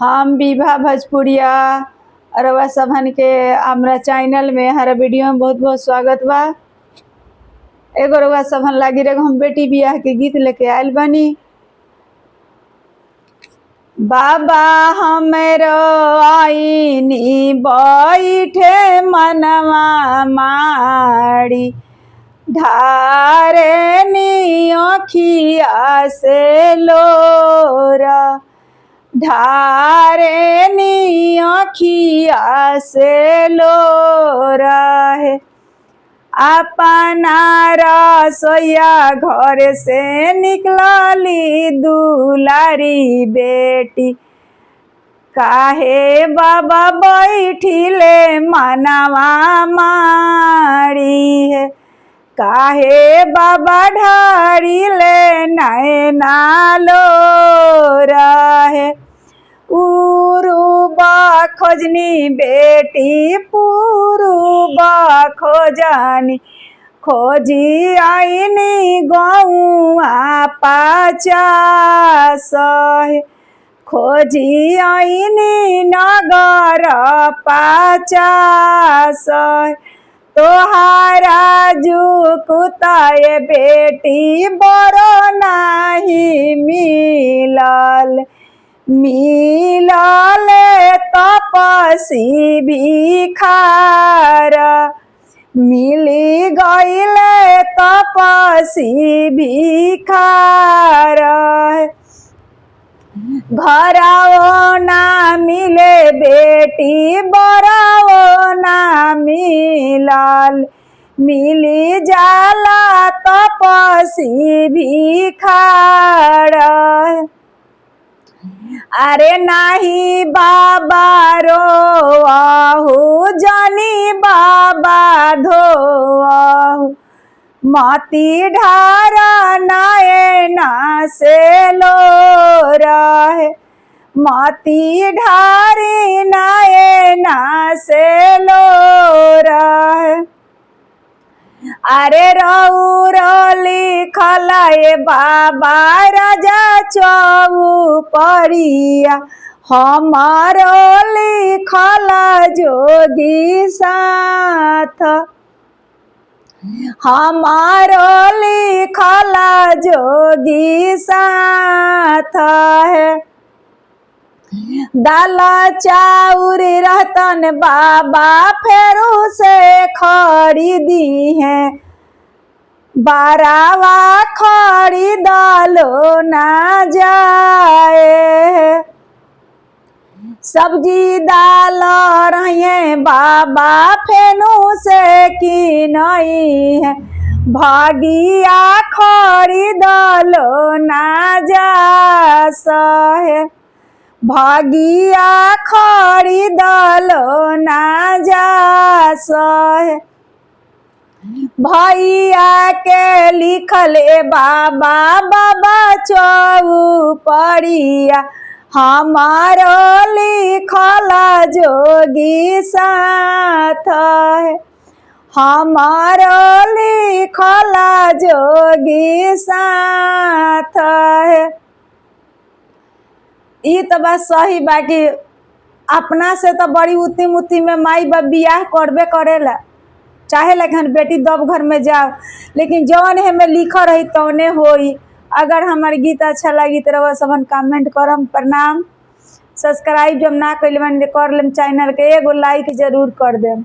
हम विभा भोजपुरिया रउआ सबहन के हमरा चैनल में हर वीडियो में बहुत बहुत स्वागत बा। एगो रउआ सबहन लागी रे हम बेटी बियाह के गीत लेके आयल बनी। बाबा हमरो आईनी बैठे मनवा माड़ी ढारे नी अखिया से लोरा ढारे नी अखिया से लोरा है। अपना रसोईया घर से निकलली दुलारी बेटी काहे बाबा बैठिले मनवा मारी है। काहे बाबा ढारिले नैना लोरा है। उरुबा खोजनी बेटी पुरुबा खोजानी खोजी आईनी गौआ पचास खोजी आईनी नगर 50 तोहारा जुकुताए बेटी बरो नाही मिलल तपसी भिखार मिली गईले तपसी भिखार घराओ ना मिले बेटी बराओ ना मिलल मिली जाला तपसी भिखार। अरे नाही बाबा रो आहू जानी बाबा धो आहू माती ढारा नैना से लोरा है। माती ढारी नैना से लोरा है। अरे रौली खलाए बाबा राजा चौपरिया हमारो लिखला जोगी साथ हमारो लिखला जोगी साथ है। दाला चाउर रहतन बाबा फेरू से खरीदी है। बारावा खरीदलो ना जाए। सब्जी दाल रहिए बाबा फेनू से की नहीं है। भागिया खरीदलो ना जा सहे भागिया खरीदलो ना जा सहे। भैया के लिखले बाबा बाबा चौपरिया हमारो लिखला जोगी साथ है। हमारो लिखला जोगी साथ है। ई तो बात सही बा कि अपना से तो बड़ी उती मुती में माई बाप बियाह करबे करेला चाहे लेकिन बेटी दब घर में जाओ लेकिन जौन हमें लिखा रही तौने होई। अगर हमारे गीत अच्छा लगी तो रउआ सबन कमेंट करम। प्रणाम। सब्सक्राइब जब ना कर लेम कर लेम चैनल के एगो लाइक जरूर कर देम।